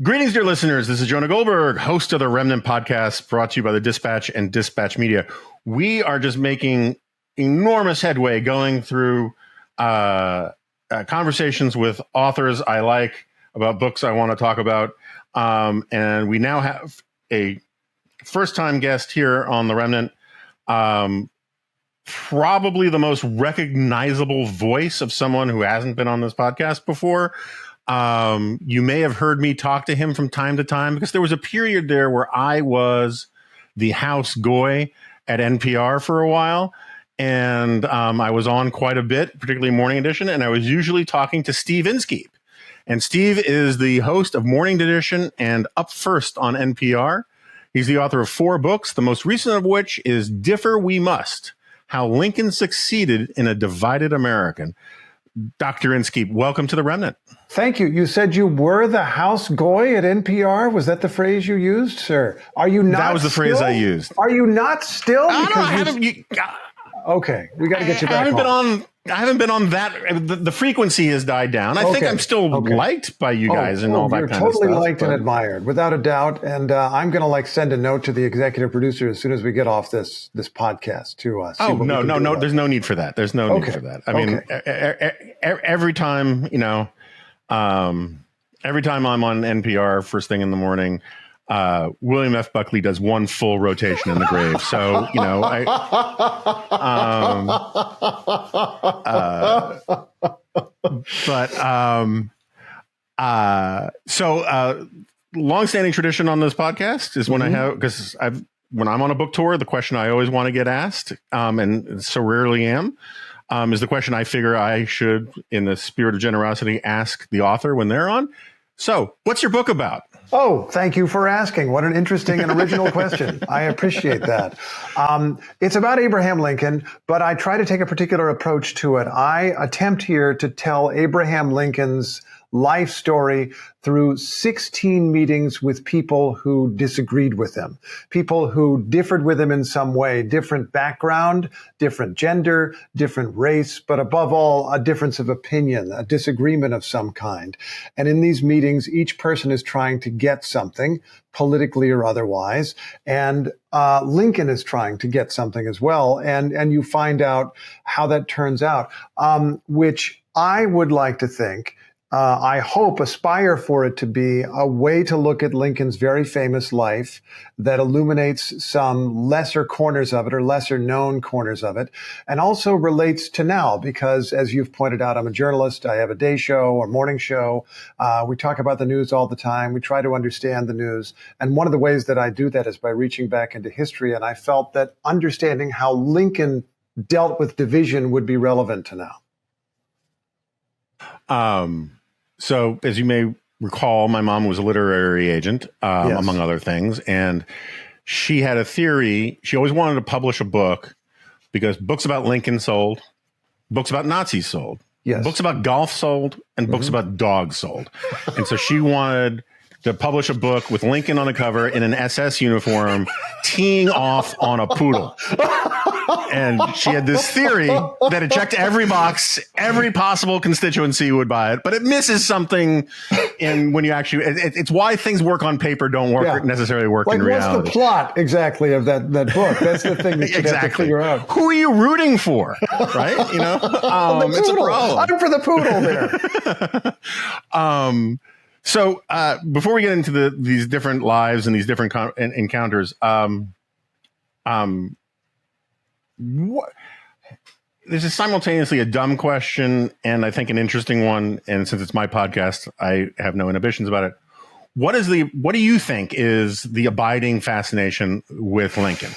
Greetings, dear listeners. This is Jonah Goldberg, host of the Remnant podcast, brought to you by the Dispatch and Dispatch Media. We are just making enormous headway going through conversations with authors I like about books I want to talk about. And we now have a first-time guest here on the Remnant, probably the most recognizable voice of someone who hasn't been on this podcast before. You may have heard me talk to him from time to time because there was a period there where I was the house goy at NPR for a while. And I was on quite a bit, particularly Morning Edition. And I was usually talking to Steve Inskeep. And Steve is the host of Morning Edition and Up First on NPR. He's the author of 4 books, the most recent of which is Differ We Must: How Lincoln Succeeded in a Divided American. Dr. Inskeep, welcome to the Remnant. Thank you. You said you were the house goy at NPR. Was that the phrase you used, sir? Are you not? That was the phrase I used. Are you not still? I haven't. Okay, we got to get you back. I haven't been on that. The frequency has died down. I think I'm still liked by you guys and all that kind of stuff. You're totally liked and admired, without a doubt. And I'm going to send a note to the executive producer as soon as we get off this podcast to us. No. There's no need for that. There's no need for that. I mean, every time every time I'm on NPR first thing in the morning, William F. Buckley does one full rotation in the grave. So, longstanding tradition on this podcast is when when I'm on a book tour, the question I always want to get asked, and so rarely am, is the question I figure I should, in the spirit of generosity, ask the author when they're on. So, what's your book about? Oh, thank you for asking. What an interesting and original question. I appreciate that. It's about Abraham Lincoln, but I try to take a particular approach to it. I attempt here to tell Abraham Lincoln's life story through 16 meetings with people who disagreed with him, people who differed with him in some way, different background, different gender, different race, but above all, a difference of opinion, a disagreement of some kind. And in these meetings, each person is trying to get something, politically or otherwise, and Lincoln is trying to get something as well. And you find out how that turns out, which I would like to think, I hope, aspire for it to be a way to look at Lincoln's very famous life that illuminates some lesser corners of it or lesser known corners of it, and also relates to now because, as you've pointed out, I'm a journalist. I have a day show or morning show. We talk about the news all the time. We try to understand the news. And one of the ways that I do that is by reaching back into history. And I felt that understanding how Lincoln dealt with division would be relevant to now. So, as you may recall, my mom was a literary agent, among other things. And she had a theory. She always wanted to publish a book because books about Lincoln sold, books about Nazis sold, books about golf sold, and books about dogs sold. And so she wanted to publish a book with Lincoln on the cover in an SS uniform, teeing off on a poodle. And she had this theory that it checked every box, every possible constituency would buy it, but it misses something in when you actually, it's why things work on paper don't necessarily work in reality. What's the plot exactly of that book? That's the thing that you have to figure out. Who are you rooting for? Right? It's a problem. I'm for the poodle there. So before we get into these different lives and these different encounters, this is simultaneously a dumb question and I think an interesting one. And since it's my podcast, I have no inhibitions about it. What do you think is the abiding fascination with Lincoln?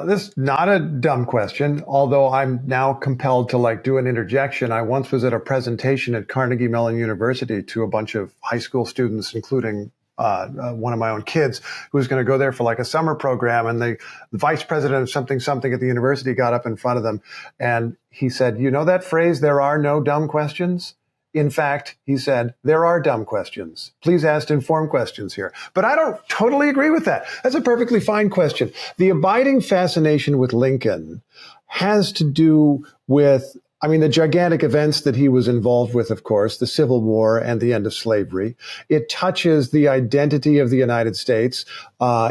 This is not a dumb question, although I'm now compelled to do an interjection. I once was at a presentation at Carnegie Mellon University to a bunch of high school students, including one of my own kids who was going to go there for a summer program. And the vice president of something at the university got up in front of them and he said, "You know that phrase, there are no dumb questions? In fact," he said, "there are dumb questions. Please ask informed questions here." But I don't totally agree with that. That's a perfectly fine question. The abiding fascination with Lincoln has to do with I mean, the gigantic events that he was involved with, of course, the Civil War and the end of slavery. It touches the identity of the United States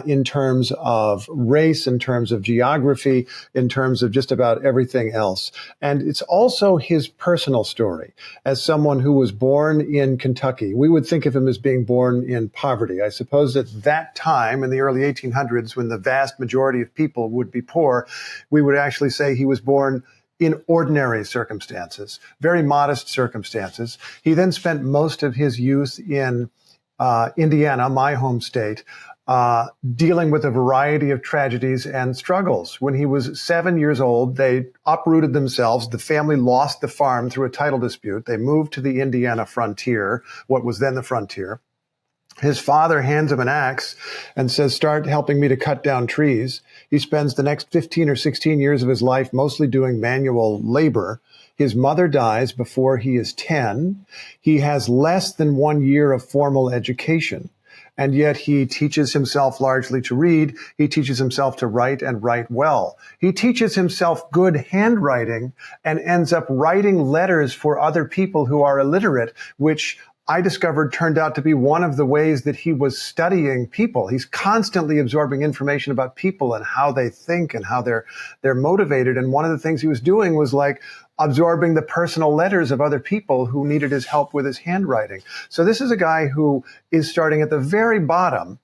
in terms of race, in terms of geography, in terms of just about everything else. And it's also his personal story. As someone who was born in Kentucky, we would think of him as being born in poverty. I suppose at that time, in the early 1800s, when the vast majority of people would be poor, we would actually say he was born in ordinary circumstances, very modest circumstances. He then spent most of his youth in Indiana, my home state, dealing with a variety of tragedies and struggles. When he was 7 years old, they uprooted themselves. The family lost the farm through a title dispute. They moved to the Indiana frontier, what was then the frontier. His father hands him an axe and says, start helping me to cut down trees. He spends the next 15 or 16 years of his life mostly doing manual labor. His mother dies before he is 10. He has less than 1 year of formal education. And yet he teaches himself largely to read. He teaches himself to write and write well. He teaches himself good handwriting and ends up writing letters for other people who are illiterate, which I discovered turned out to be one of the ways that he was studying people. He's constantly absorbing information about people and how they think and how they're motivated. And one of the things he was doing was like absorbing the personal letters of other people who needed his help with his handwriting. So this is a guy who is starting at the very bottom,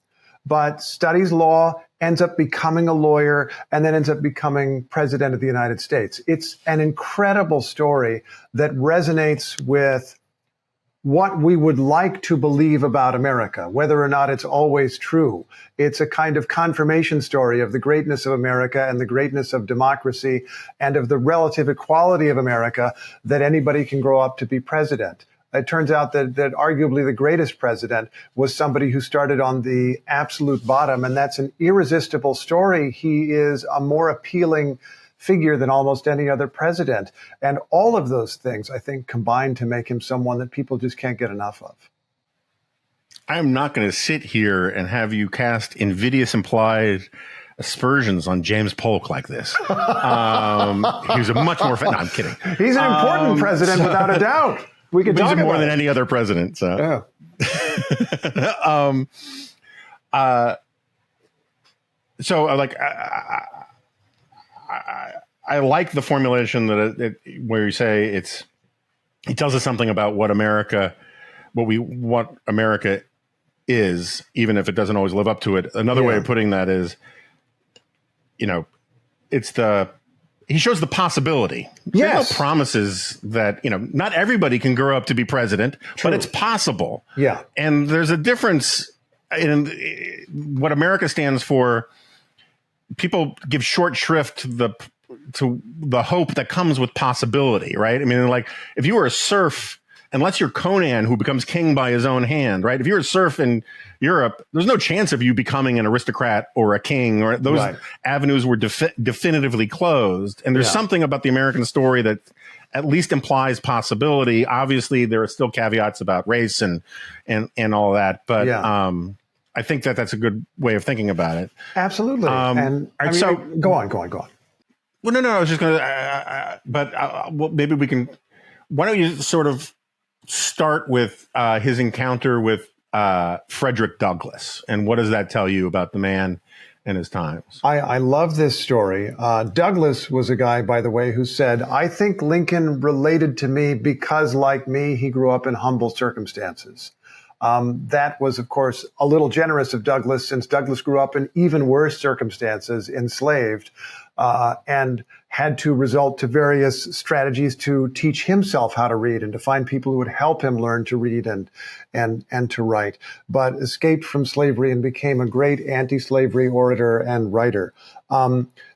but studies law, ends up becoming a lawyer, and then ends up becoming president of the United States. It's an incredible story that resonates with what we would like to believe about America, whether or not it's always true. It's a kind of confirmation story of the greatness of America and the greatness of democracy and of the relative equality of America, that anybody can grow up to be president. It turns out that arguably the greatest president was somebody who started on the absolute bottom, and that's an irresistible story. He is a more appealing figure than almost any other president. And all of those things, I think, combine to make him someone that people just can't get enough of. I'm not going to sit here and have you cast invidious implied aspersions on James Polk like this. He was a much more... No, I'm kidding. He's an important president, without a doubt. We could talk about more than any other president. So, yeah. I like the formulation that where you say it tells us something about what America is, even if it doesn't always live up to it. Another way of putting that is, he shows the possibility. Yes. There's no promises that, not everybody can grow up to be president, but it's possible. Yeah. And there's a difference in what America stands for. People give short shrift to the hope that comes with possibility, right? I mean, like, if you were a serf, unless you're Conan who becomes king by his own hand, right? If you're a serf in Europe, there's no chance of you becoming an aristocrat or a king, or those avenues were definitively closed. And there's something about the American story that at least implies possibility. Obviously, there are still caveats about race and all that, but I think that's a good way of thinking about it. Absolutely. Go on. Well, no, I was just going to, well, maybe we can, why don't you sort of start with his encounter with Frederick Douglass, and what does that tell you about the man and his times? I love this story. Douglass was a guy, by the way, who said, I think Lincoln related to me because, like me, he grew up in humble circumstances. That was, of course, a little generous of Douglass, since Douglass grew up in even worse circumstances, enslaved, and had to resort to various strategies to teach himself how to read and to find people who would help him learn to read and to write, but escaped from slavery and became a great anti-slavery orator and writer.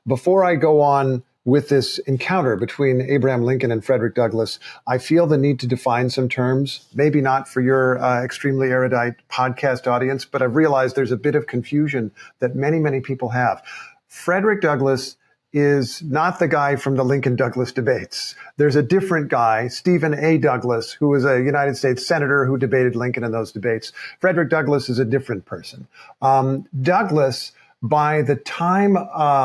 Before I go on with this encounter between Abraham Lincoln and Frederick Douglass, I feel the need to define some terms, maybe not for your extremely erudite podcast audience, but I've realized there's a bit of confusion that many, many people have. Frederick Douglass is not the guy from the Lincoln-Douglas debates. There's a different guy, Stephen A. Douglas, who was a United States senator who debated Lincoln in those debates. Frederick Douglass is a different person. Douglass, by the time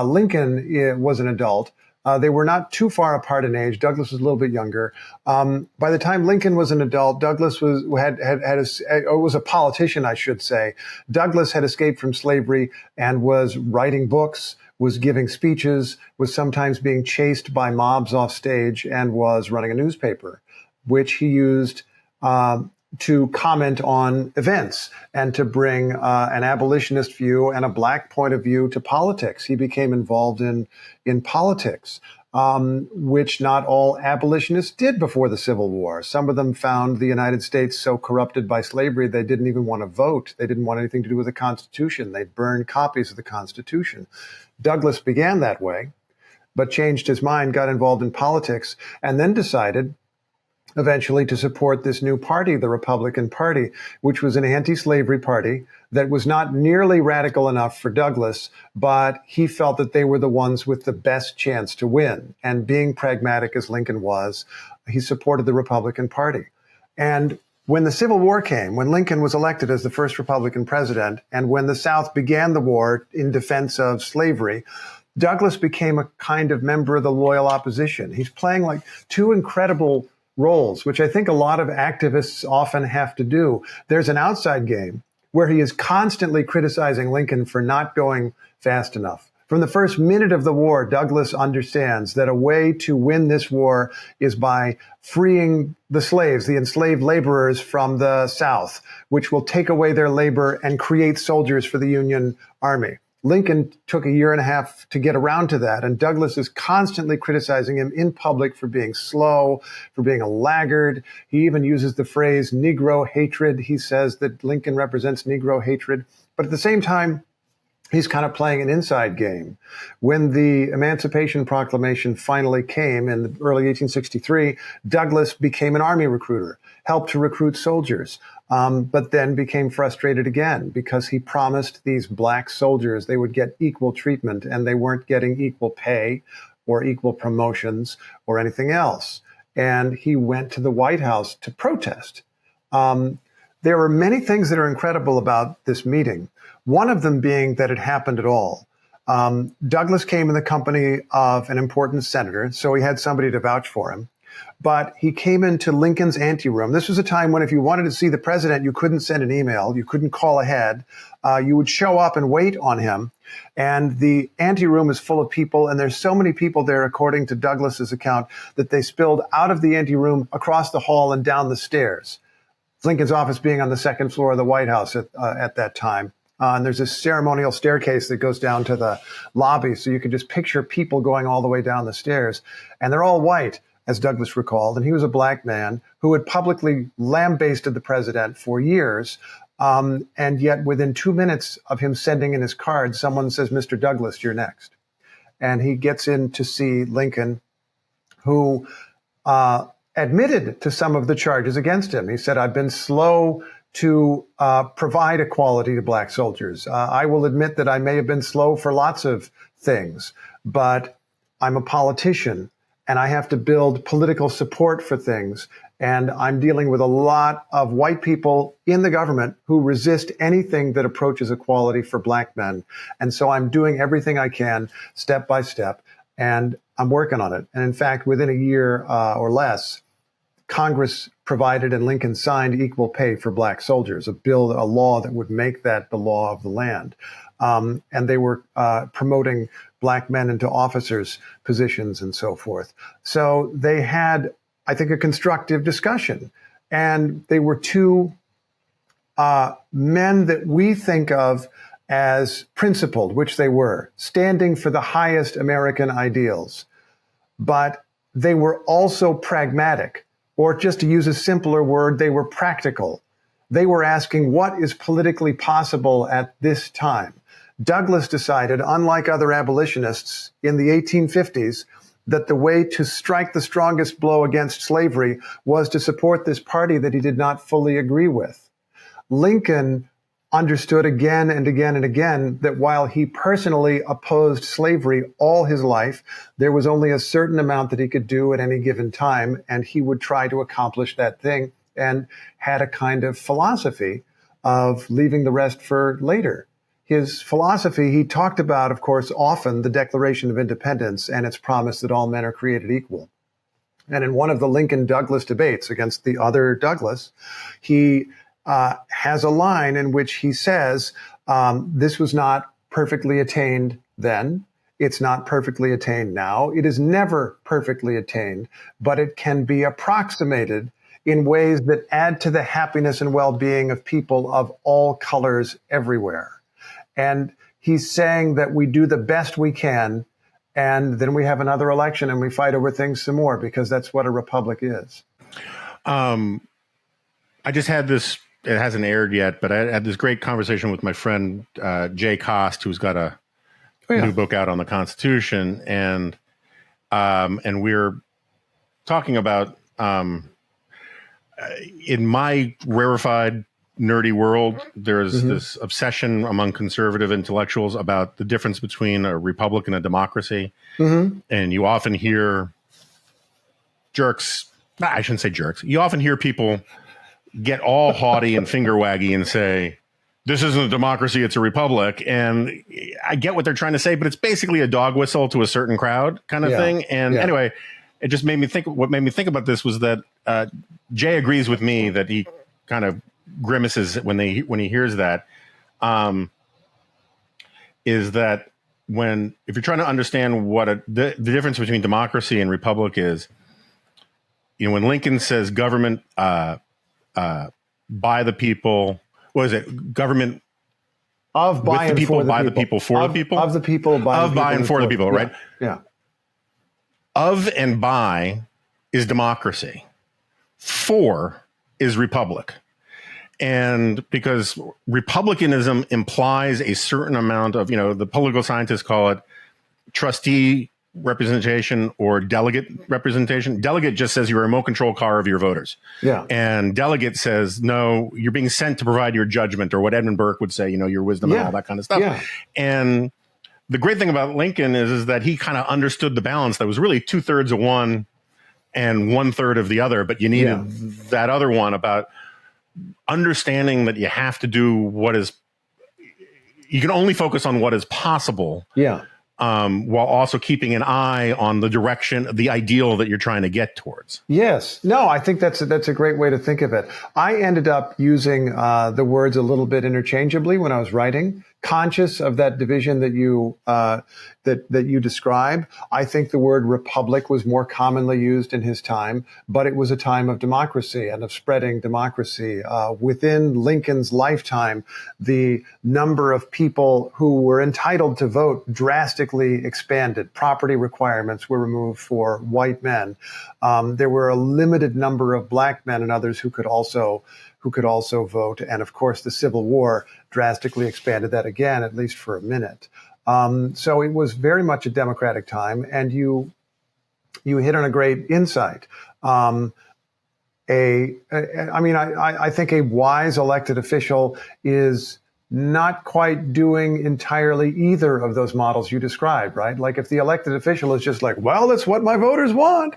Lincoln was an adult, They were not too far apart in age. Douglas was a little bit younger. By the time Lincoln was an adult, Douglas was a politician, I should say. Douglas had escaped from slavery and was writing books, was giving speeches, was sometimes being chased by mobs off stage, and was running a newspaper, which he used to comment on events and to bring an abolitionist view and a black point of view to politics. He became involved in politics, which not all abolitionists did before the Civil War. Some of them found the United States so corrupted by slavery they didn't even want to vote. They didn't want anything to do with the Constitution. They'd burn copies of the Constitution. Douglas began that way, but changed his mind, got involved in politics, and then decided eventually to support this new party, the Republican Party, which was an anti-slavery party that was not nearly radical enough for Douglas, but he felt that they were the ones with the best chance to win. And being pragmatic as Lincoln was, he supported the Republican Party. And when the Civil War came, when Lincoln was elected as the first Republican president, and when the South began the war in defense of slavery, Douglas became a kind of member of the loyal opposition. He's playing like two incredible roles, which I think a lot of activists often have to do. There's an outside game where he is constantly criticizing Lincoln for not going fast enough. From the first minute of the war, Douglas understands that a way to win this war is by freeing the slaves, the enslaved laborers from the South, which will take away their labor and create soldiers for the Union Army. Lincoln took a year and a half to get around to that, and Douglas is constantly criticizing him in public for being slow, for being a laggard. He even uses the phrase Negro hatred. He says that Lincoln represents Negro hatred. But at the same time, he's kind of playing an inside game. When the Emancipation Proclamation finally came in the early 1863, Douglas became an army recruiter, helped to recruit soldiers, but then became frustrated again because he promised these black soldiers they would get equal treatment, and they weren't getting equal pay or equal promotions or anything else. And he went to the White House to protest. There are many things that are incredible about this meeting. One of them being that it happened at all. Douglas came in the company of an important senator, so he had somebody to vouch for him. But he came into Lincoln's anteroom. This was a time when if you wanted to see the president, you couldn't send an email. You couldn't call ahead. You would show up and wait on him. And the anteroom is full of people. And there's so many people there, according to Douglas's account, that they spilled out of the anteroom across the hall and down the stairs. Lincoln's office being on the second floor of the White House at that time. And there's a ceremonial staircase that goes down to the lobby. So you can just picture people going all the way down the stairs. And they're all white, as Douglas recalled. And he was a black man who had publicly lambasted the president for years. And yet within 2 minutes of him sending in his card, someone says, "Mr. Douglas, you're next." And he gets in to see Lincoln, who admitted to some of the charges against him. He said, "I've been slow to provide equality to black soldiers. I will admit that I may have been slow for lots of things, but I'm a politician and I have to build political support for things. And I'm dealing with a lot of white people in the government who resist anything that approaches equality for black men. And so I'm doing everything I can step by step, and I'm working on it." And in fact, within a year or less, Congress provided and Lincoln signed equal pay for black soldiers, a law that would make that the law of the land. And they were promoting black men into officers' positions and so forth. So they had, I think, a constructive discussion. And they were two men that we think of as principled, which they were, standing for the highest American ideals. But they were also pragmatic. Or just to use a simpler word, they were practical. They were asking what is politically possible at this time. Douglas decided, unlike other abolitionists in the 1850s, that the way to strike the strongest blow against slavery was to support this party that he did not fully agree with. Lincoln understood again and again and again that while he personally opposed slavery all his life, there was only a certain amount that he could do at any given time, and he would try to accomplish that thing, and had a kind of philosophy of leaving the rest for later. his philosophy, he talked about, of course, often the Declaration of Independence and its promise that all men are created equal. And in one of the Lincoln-Douglas debates against the other Douglas, he has a line in which he says, this was not perfectly attained then. It's not perfectly attained now. It is never perfectly attained, but it can be approximated in ways that add to the happiness and well-being of people of all colors everywhere. And he's saying that we do the best we can, and then we have another election and we fight over things some more, because that's what a republic is. I just had this, it hasn't aired yet, but I had this great conversation with my friend Jay Cost, who's got a new book out on the Constitution, and we're talking about in my rarefied, nerdy world, there's this obsession among conservative intellectuals about the difference between a republic and a democracy, and you often hear jerks. I shouldn't say jerks. You often hear people get all haughty and finger waggy and say, this isn't a democracy, it's a republic. And I get what they're trying to say, but it's basically a dog whistle to a certain crowd kind of thing. And anyway, it just made me think, what made me think about this was that Jay agrees with me that he kind of grimaces when he hears that, is that if you're trying to understand what the difference between democracy and republic is, you know, when Lincoln says government by the people, what is it? Government of, by, with the and people, for the by people. the people, for the people? Of the people, by of, the people. by, and for the people, right? Yeah. Of and by is democracy. For is republic. And because republicanism implies a certain amount of, you know, the political scientists call it trustee representation or delegate representation. Delegate just says you're a remote control car of your voters. Yeah. And delegate says, no, you're being sent to provide your judgment, or what Edmund Burke would say, you know, your wisdom and all that kind of stuff. Yeah. And the great thing about Lincoln is that he kind of understood the balance that was really 2/3 of one and 1/3 of the other, but you needed that other one about understanding that you have to do you can only focus on what is possible. Yeah. While also keeping an eye on the direction, the ideal that you're trying to get towards. Yes. No, I think that's a great way to think of it. I ended up using the words a little bit interchangeably when I was writing, conscious of that division that you that you describe. I think the word republic was more commonly used in his time, but it was a time of democracy and of spreading democracy. Within Lincoln's lifetime, the number of people who were entitled to vote drastically expanded. Property requirements were removed for white men. There were a limited number of black men and others who could also vote. And of course, the Civil War drastically expanded that again, at least for a minute. So it was very much a democratic time, and you hit on a great insight. I think a wise elected official is not quite doing entirely either of those models you described, right? Like if the elected official is just like, well, that's what my voters want.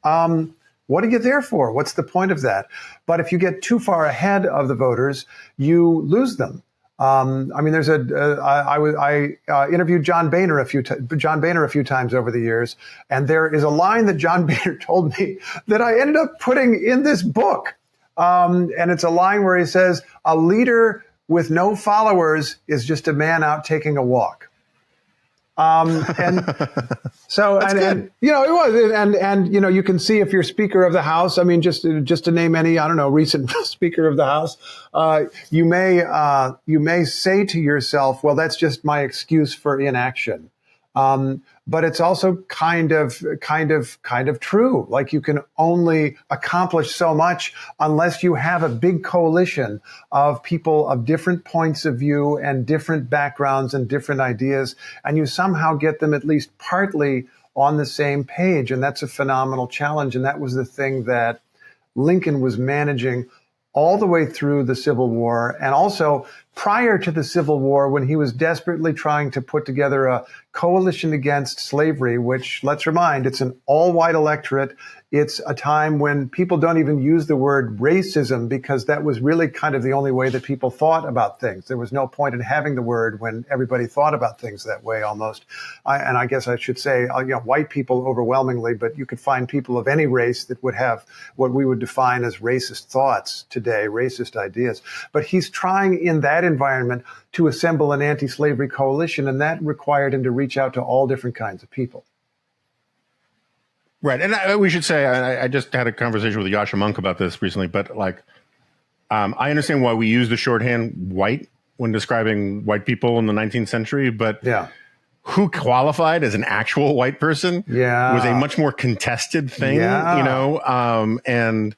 What are you there for? What's the point of that? But if you get too far ahead of the voters, you lose them. There's I interviewed John Boehner a few times over the years, and there is a line that John Boehner told me that I ended up putting in this book. And it's a line where he says, "A leader with no followers is just a man out taking a walk." And so, and you know, it was, and you know, you can see if you're Speaker of the House. I mean, just to name any, recent Speaker of the House, you may say to yourself, well, that's just my excuse for inaction. But it's also kind of true. Like you can only accomplish so much unless you have a big coalition of people of different points of view and different backgrounds and different ideas, and you somehow get them at least partly on the same page. And that's a phenomenal challenge. And that was the thing that Lincoln was managing all the way through the Civil War, and also prior to the Civil War, when he was desperately trying to put together a coalition against slavery, which, let's remind, it's an all-white electorate. It's a time when people don't even use the word racism because that was really kind of the only way that people thought about things. There was no point in having the word when everybody thought about things that way almost. And I guess I should say, white people overwhelmingly, but you could find people of any race that would have what we would define as racist thoughts today, racist ideas. But he's trying in that environment to assemble an anti-slavery coalition, and that required him to reach out to all different kinds of people. Right. And we should say, I just had a conversation with Yasha Monk about this recently, but I understand why we use the shorthand white when describing white people in the 19th century, but who qualified as an actual white person was a much more contested thing, and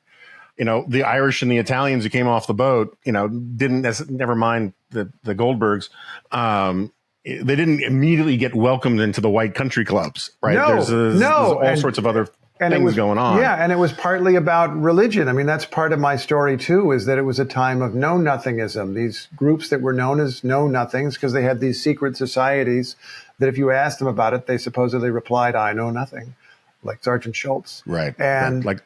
the Irish and the Italians who came off the boat, never mind the Goldbergs, they didn't immediately get welcomed into the white country clubs, right? There's all sorts of other things going on. Yeah, and it was partly about religion. I mean, that's part of my story, too, is that it was a time of know-nothingism. These groups that were known as know-nothings because they had these secret societies that if you asked them about it, they supposedly replied, I know nothing. Like Sergeant Schultz. Right. And I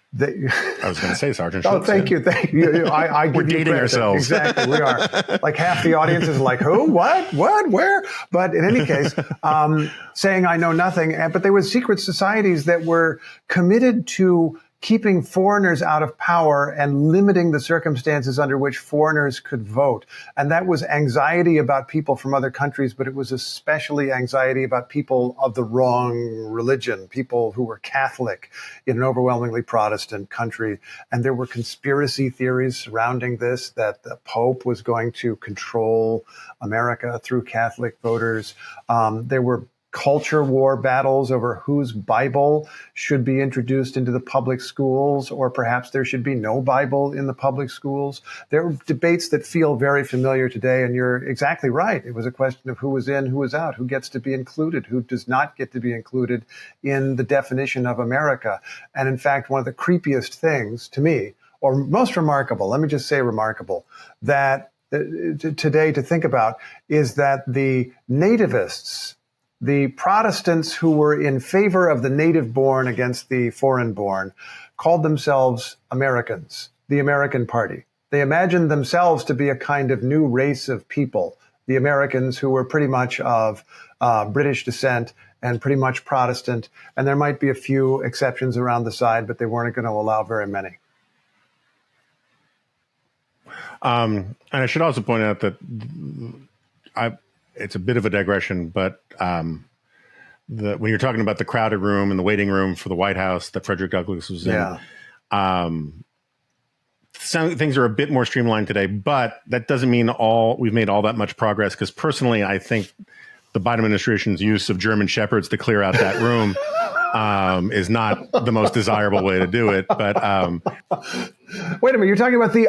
was going to say Sergeant Schultz. Thank you. I We're dating ourselves. Exactly. We are. Like half the audience is like, who, what, where? But in any case, saying I know nothing. But there were secret societies that were committed to keeping foreigners out of power and limiting the circumstances under which foreigners could vote. And that was anxiety about people from other countries, but it was especially anxiety about people of the wrong religion, people who were Catholic in an overwhelmingly Protestant country. And there were conspiracy theories surrounding this, that the Pope was going to control America through Catholic voters. There were culture war battles over whose Bible should be introduced into the public schools, or perhaps there should be no Bible in the public schools. There are debates that feel very familiar today, and you're exactly right. It was a question of who was in, who was out, who gets to be included, who does not get to be included in the definition of America. And in fact, one of the creepiest things to me, or most remarkable, let me just say remarkable, that today to think about is that the nativists, the Protestants who were in favor of the native-born against the foreign-born, called themselves Americans, the American Party. They imagined themselves to be a kind of new race of people, the Americans who were pretty much of British descent and pretty much Protestant. And there might be a few exceptions around the side, but they weren't going to allow very many. And I should also point out that it's a bit of a digression, but when you're talking about the crowded room and the waiting room for the White House that Frederick Douglass was in, some things are a bit more streamlined today, but that doesn't mean we've made all that much progress. Because personally, I think the Biden administration's use of German Shepherds to clear out that room is not the most desirable way to do it. But wait a minute, you're talking about the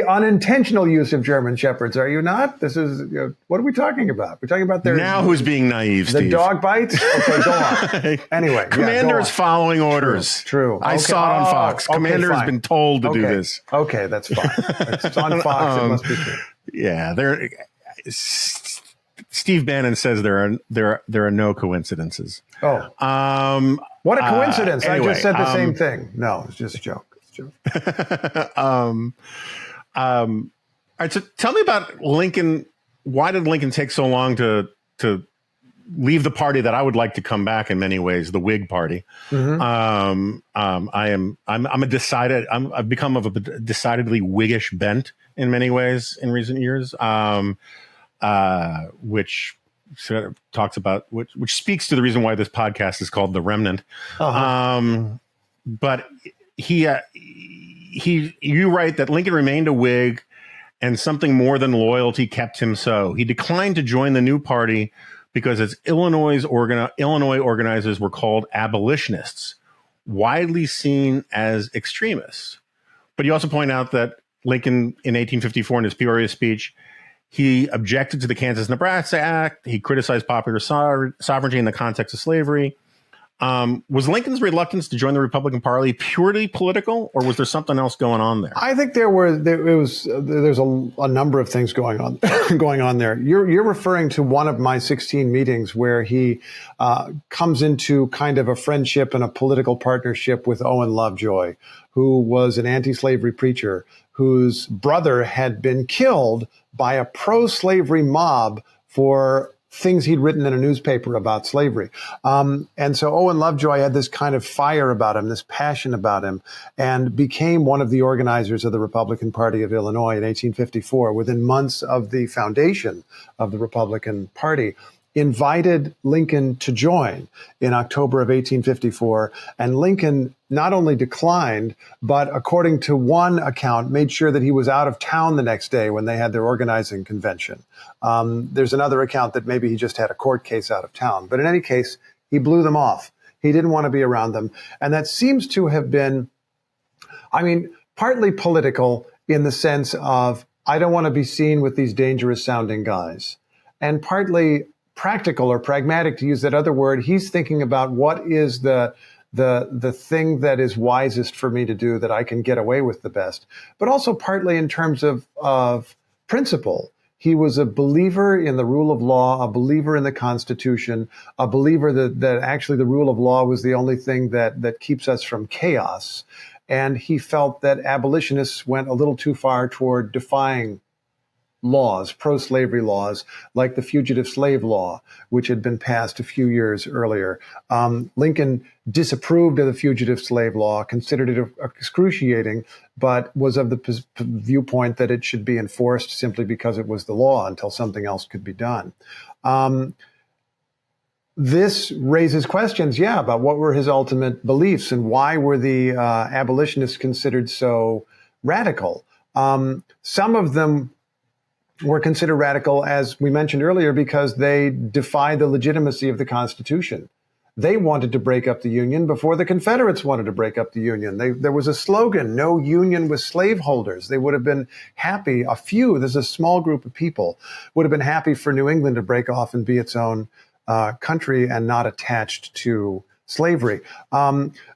unintentional use of German Shepherds, are you not? This is what are we talking about? We're talking about who's being naive, the Steve? dog bites. Okay, go on. Anyway, Commander is following orders. True. I saw it on Fox. Commander has been told to do this. Okay, that's fine. It's on Fox. It must be true. Yeah, Steve Bannon says there are no coincidences. Oh, what a coincidence! Anyway, I just said the same thing. No, it's just a joke. All right, so tell me about Lincoln. Why did Lincoln take so long to leave the party that I would like to come back in many ways, the Whig Party? Mm-hmm. I've become of a decidedly Whiggish bent in many ways in recent years. Which sort of talks about which speaks to the reason why this podcast is called The Remnant. Uh-huh. But you write that Lincoln remained a Whig, and something more than loyalty kept him so. He declined to join the new party because its Illinois organizers were called abolitionists, widely seen as extremists. But you also point out that Lincoln, in 1854, in his Peoria speech, he objected to the Kansas-Nebraska Act. He criticized popular sovereignty in the context of slavery. Was Lincoln's reluctance to join the Republican Party purely political, or was there something else going on there? I think there's a number of things going on going on there. You're referring to one of my 16 meetings where he comes into kind of a friendship and a political partnership with Owen Lovejoy, who was an anti-slavery preacher whose brother had been killed by a pro-slavery mob for things he'd written in a newspaper about slavery. And so Owen Lovejoy had this kind of fire about him, this passion about him, and became one of the organizers of the Republican Party of Illinois in 1854, within months of the foundation of the Republican Party. Invited Lincoln to join in October of 1854. And Lincoln not only declined, but according to one account, made sure that he was out of town the next day when they had their organizing convention. There's another account that maybe he just had a court case out of town. But in any case, he blew them off. He didn't want to be around them. And that seems to have been, partly political in the sense of, I don't want to be seen with these dangerous sounding guys. And partly practical or pragmatic, to use that other word. He's thinking about what is the thing that is wisest for me to do, that I can get away with the best, but also partly in terms of principle. He was a believer in the rule of law, a believer in the Constitution, a believer that actually the rule of law was the only thing that keeps us from chaos. And he felt that abolitionists went a little too far toward defying laws, pro-slavery laws, like the Fugitive Slave Law, which had been passed a few years earlier. Lincoln disapproved of the Fugitive Slave Law, considered it excruciating, but was of the viewpoint that it should be enforced simply because it was the law until something else could be done. This raises questions, about what were his ultimate beliefs and why were the abolitionists considered so radical. Some of them were considered radical, as we mentioned earlier, because they defied the legitimacy of the Constitution. They wanted to break up the Union before the Confederates wanted to break up the Union. There was a slogan, no union with slaveholders. They would have been happy, there's a small group of people, would have been happy for New England to break off and be its own country and not attached to slavery.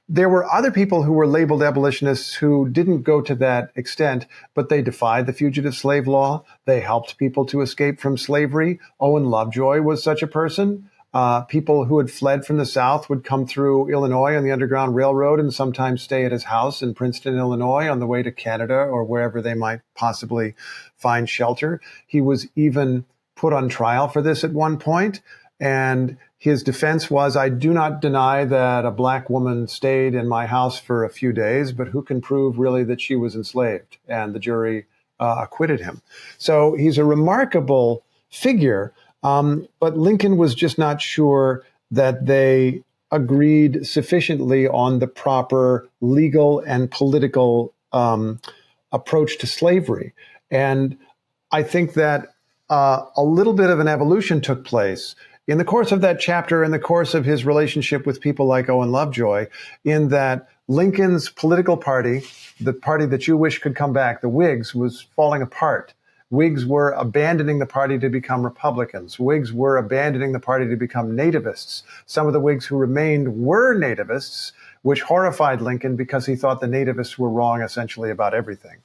There were other people who were labeled abolitionists who didn't go to that extent, but they defied the Fugitive Slave Law. They helped people to escape from slavery. Owen Lovejoy was such a person. People who had fled from the South would come through Illinois on the Underground Railroad and sometimes stay at his house in Princeton, Illinois, on the way to Canada or wherever they might possibly find shelter. He was even put on trial for this at one point. And his defense was, I do not deny that a black woman stayed in my house for a few days, but who can prove really that she was enslaved? And the jury acquitted him. So he's a remarkable figure, but Lincoln was just not sure that they agreed sufficiently on the proper legal and political approach to slavery. And I think that a little bit of an evolution took place in the course of that chapter, in the course of his relationship with people like Owen Lovejoy, in that Lincoln's political party, the party that you wish could come back, the Whigs, was falling apart. Whigs were abandoning the party to become Republicans. Whigs were abandoning the party to become nativists. Some of the Whigs who remained were nativists, which horrified Lincoln because he thought the nativists were wrong essentially about everything.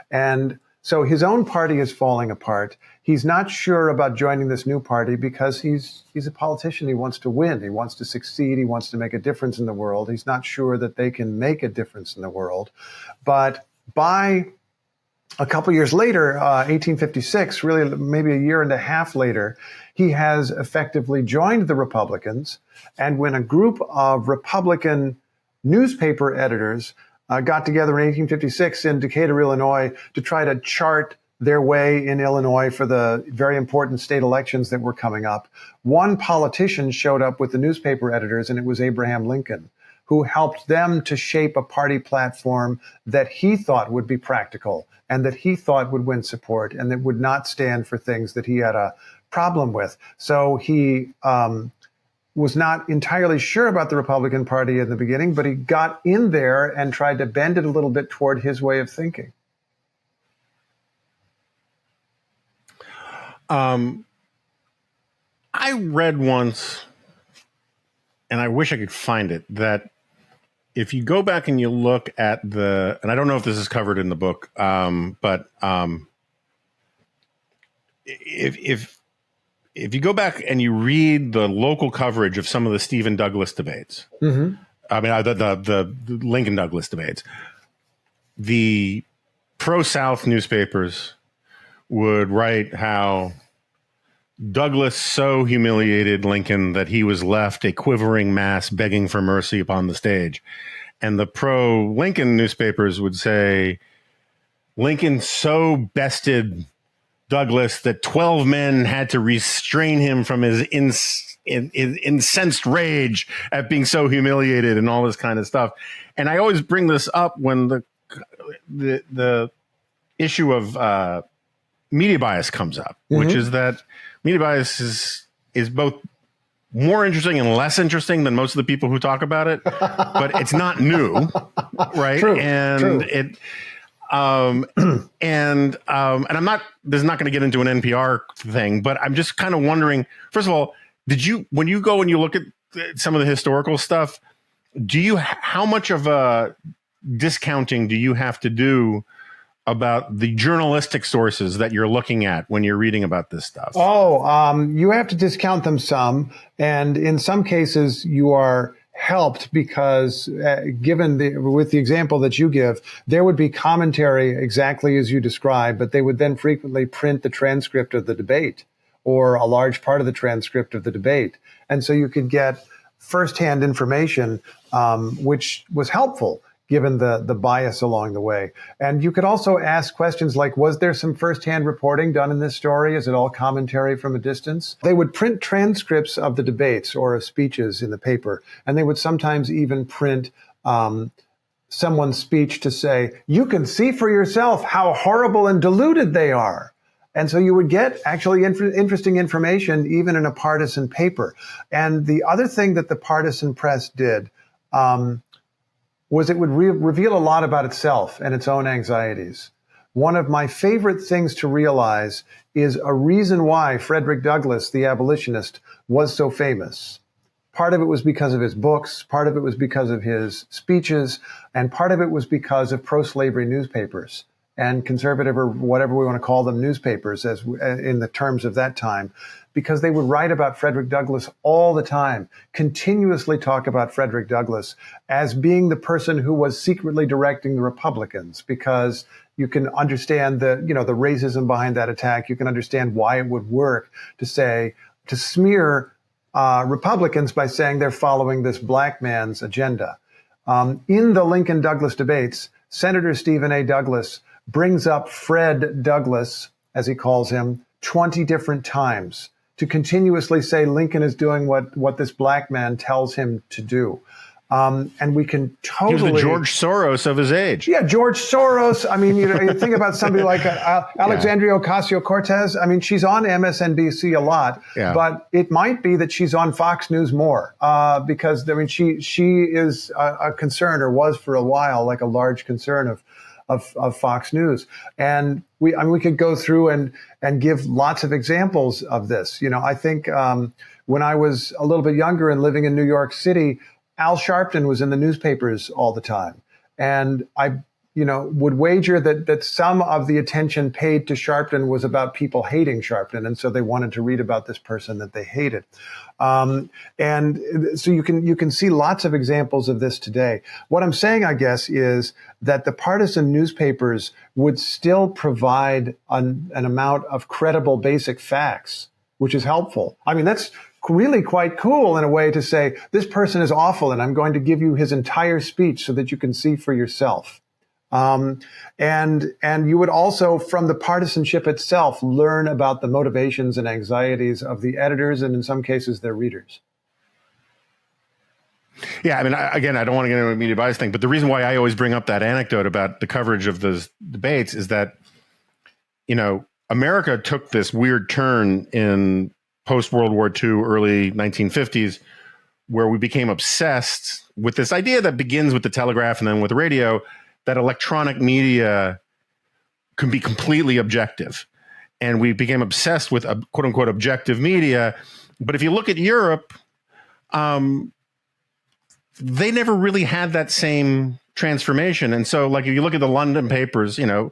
And so his own party is falling apart. He's not sure about joining this new party because he's a politician. He wants to win. He wants to succeed. He wants to make a difference in the world. He's not sure that they can make a difference in the world. But by a couple years later, 1856, really maybe a year and a half later, he has effectively joined the Republicans. And when a group of Republican newspaper editors got together in 1856 in Decatur, Illinois, to try to chart their way in Illinois for the very important state elections that were coming up, one politician showed up with the newspaper editors, and it was Abraham Lincoln, who helped them to shape a party platform that he thought would be practical and that he thought would win support and that would not stand for things that he had a problem with. So he was not entirely sure about the Republican Party in the beginning, but he got in there and tried to bend it a little bit toward his way of thinking. I read once, and I wish I could find it, that if you go back and you look at and I don't know if this is covered in the book, but if you go back and you read the local coverage of some of the Stephen Douglas debates, Mm-hmm. I mean, the Lincoln Douglas debates, the pro-South newspapers would write how Douglas so humiliated Lincoln that he was left a quivering mass begging for mercy upon the stage. And the pro-Lincoln newspapers would say Lincoln so bested Douglas that 12 men had to restrain him from his incensed rage at being so humiliated and all this kind of stuff. And I always bring this up when the issue of media bias comes up, which is that media bias is both more interesting and less interesting than most of the people who talk about it, but it's not new, right? True, and true. it and I'm not, this is not going to get into an NPR thing, but I'm just kind of wondering, first of all, when you go and you look at some of the historical stuff, how much of a discounting do you have to do about the journalistic sources that you're looking at when you're reading about this stuff? You have to discount them some. And in some cases, you are helped because with the example that you give, there would be commentary exactly as you describe, but they would then frequently print the transcript of the debate or a large part of the transcript of the debate. And so you could get firsthand information, which was helpful given the bias along the way. And you could also ask questions like, was there some firsthand reporting done in this story? Is it all commentary from a distance? They would print transcripts of the debates or of speeches in the paper, and they would sometimes even print someone's speech to say, you can see for yourself how horrible and deluded they are. And so you would get actually interesting information even in a partisan paper. And the other thing that the partisan press did was it would reveal a lot about itself and its own anxieties. One of my favorite things to realize is a reason why Frederick Douglass, the abolitionist, was so famous. Part of it was because of his books, part of it was because of his speeches, and part of it was because of pro-slavery newspapers and conservative, or whatever we want to call them, newspapers as in the terms of that time, because they would write about Frederick Douglass all the time, continuously talk about Frederick Douglass as being the person who was secretly directing the Republicans, because you can understand the racism behind that attack. You can understand why it would work to smear Republicans by saying they're following this black man's agenda. In the Lincoln Douglas debates, Senator Stephen A. Douglas brings up Fred Douglass, as he calls him, 20 different times to continuously say Lincoln is doing what this black man tells him to do. And we can totally... He was the George Soros of his age. Yeah, George Soros. I mean, you think about somebody like Alexandria Ocasio-Cortez. I mean, she's on MSNBC a lot, but it might be that she's on Fox News more because, I mean, she is a concern, or was for a while, like a large concern of Fox News. And we could go through and give lots of examples of this. I think when I was a little bit younger and living in New York City, Al Sharpton was in the newspapers all the time. And I, would wager that some of the attention paid to Sharpton was about people hating Sharpton. And so they wanted to read about this person that they hated. And so you can see lots of examples of this today. What I'm saying, I guess, is that the partisan newspapers would still provide an amount of credible basic facts, which is helpful. I mean, that's really quite cool in a way to say, this person is awful, and I'm going to give you his entire speech so that you can see for yourself. And you would also, from the partisanship itself, learn about the motivations and anxieties of the editors, and in some cases, their readers. Yeah, I mean, again, I don't want to get into a media bias thing, but the reason why I always bring up that anecdote about the coverage of those debates is that, America took this weird turn in post-World War II, early 1950s, where we became obsessed with this idea that begins with the telegraph and then with the radio, that electronic media can be completely objective. And we became obsessed with quote unquote objective media. But if you look at Europe, they never really had that same transformation. And so, like, if you look at the London papers, you know,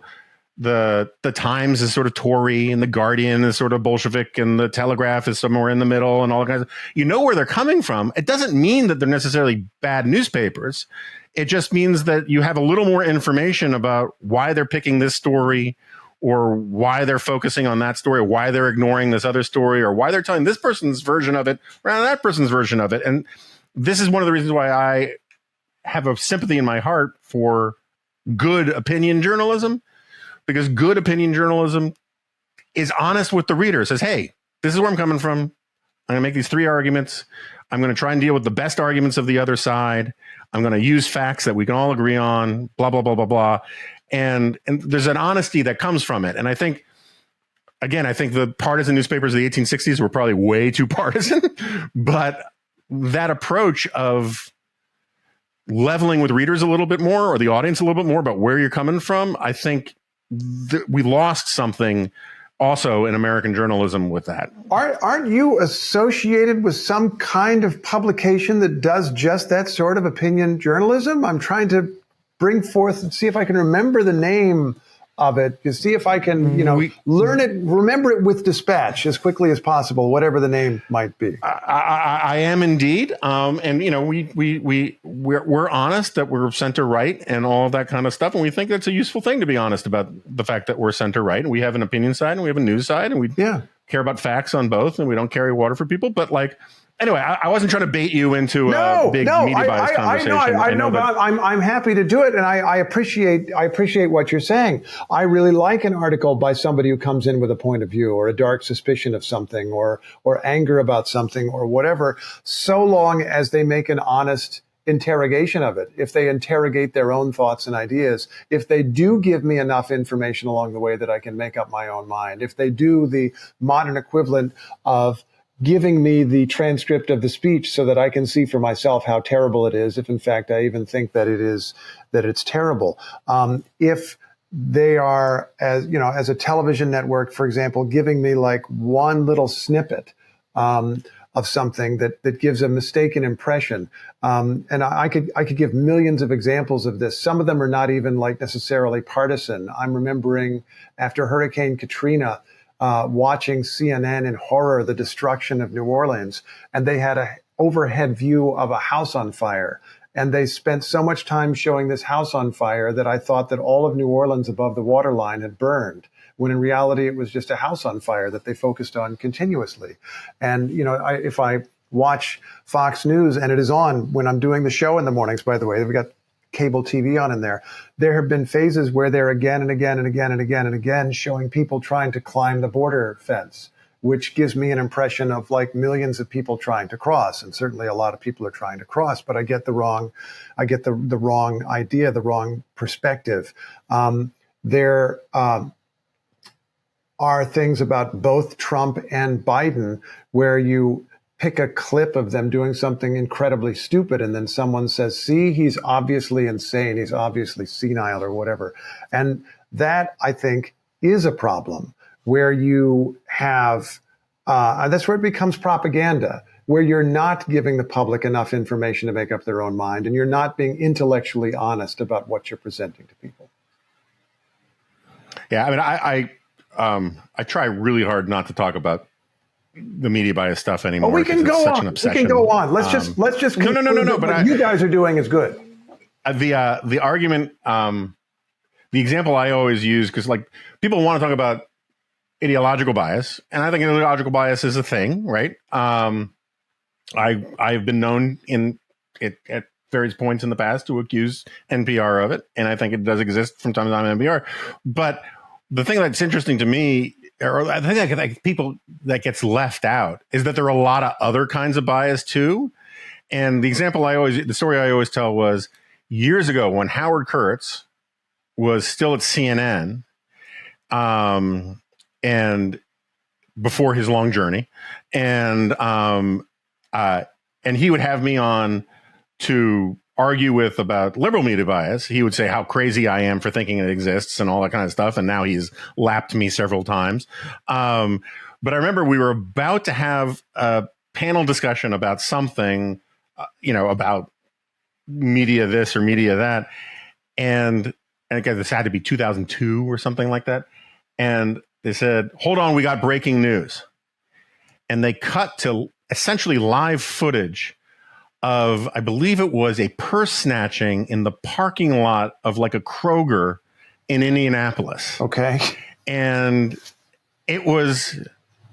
the Times is sort of Tory, and the Guardian is sort of Bolshevik, and the Telegraph is somewhere in the middle, and all kinds of, you know, where they're coming from. It doesn't mean that they're necessarily bad newspapers. It just means that you have a little more information about why they're picking this story, or why they're focusing on that story, or why they're ignoring this other story, or why they're telling this person's version of it rather than that person's version of it. And this is one of the reasons why I have a sympathy in my heart for good opinion journalism, because good opinion journalism is honest with the reader. It says, hey, this is where I'm coming from. I'm going to make these 3 arguments. I'm going to try and deal with the best arguments of the other side. I'm going to use facts that we can all agree on, blah, blah, blah, blah, blah. And there's an honesty that comes from it. And I think, again, I think the partisan newspapers of the 1860s were probably way too partisan, but that approach of leveling with readers a little bit more, or the audience a little bit more, about where you're coming from, I think we lost something also in American journalism with that. Aren't you associated with some kind of publication that does just that sort of opinion journalism? I'm trying to bring forth and see if I can remember the name of it, to see if I can, learn it, remember it with dispatch as quickly as possible, whatever the name might be. I am indeed, and we're honest that we're center right and all of that kind of stuff, and we think that's a useful thing to be honest about the fact that we're center right, and we have an opinion side and we have a news side, and we care about facts on both, and we don't carry water for people. But like, anyway, I wasn't trying to bait you into a big media bias conversation. I know, but I'm happy to do it, and I appreciate what you're saying. I really like an article by somebody who comes in with a point of view, or a dark suspicion of something, or anger about something, or whatever, so long as they make an honest interrogation of it. If they interrogate their own thoughts and ideas, if they do give me enough information along the way that I can make up my own mind, if they do the modern equivalent of giving me the transcript of the speech so that I can see for myself how terrible it is, if in fact I even think that it's terrible. If they are, as a television network, for example, giving me like one little snippet of something that gives a mistaken impression. And I could give millions of examples of this. Some of them are not even like necessarily partisan. I'm remembering after Hurricane Katrina, watching CNN in horror, the destruction of New Orleans, and they had a overhead view of a house on fire. And they spent so much time showing this house on fire that I thought that all of New Orleans above the waterline had burned, when in reality it was just a house on fire that they focused on continuously. And, if I watch Fox News, and it is on when I'm doing the show in the mornings, by the way, they've got cable TV on in there. There have been phases where they're again and again and again and again and again showing people trying to climb the border fence, which gives me an impression of like millions of people trying to cross. And certainly a lot of people are trying to cross, but I get the wrong idea, the wrong perspective. There are things about both Trump and Biden where you pick a clip of them doing something incredibly stupid, and then someone says, see, he's obviously insane, he's obviously senile, or whatever. And that, I think, is a problem, where you have, that's where it becomes propaganda, where you're not giving the public enough information to make up their own mind, and you're not being intellectually honest about what you're presenting to people. Yeah, I mean, I try really hard not to talk about the media bias stuff anymore. Oh, we can go on. We can go on. Let's just no. But what you guys are doing is good. The argument, the example I always use, because like people want to talk about ideological bias, and I think ideological bias is a thing, right? I've been known at various points in the past to accuse NPR of it, and I think it does exist from time to time in NPR. But the thing that's interesting to me, or I think like people that gets left out, is that there are a lot of other kinds of bias too. And the story I always tell was years ago when Howard Kurtz was still at CNN, and before his long journey, and he would have me on to argue with about liberal media bias. He would say how crazy I am for thinking it exists and all that kind of stuff. And now he's lapped me several times. But I remember we were about to have a panel discussion about something, about media this or media that. And again, this had to be 2002 or something like that. And they said, hold on, we got breaking news. And they cut to essentially live footage of, I believe it was a purse snatching in the parking lot of like a Kroger in Indianapolis. Okay. And it was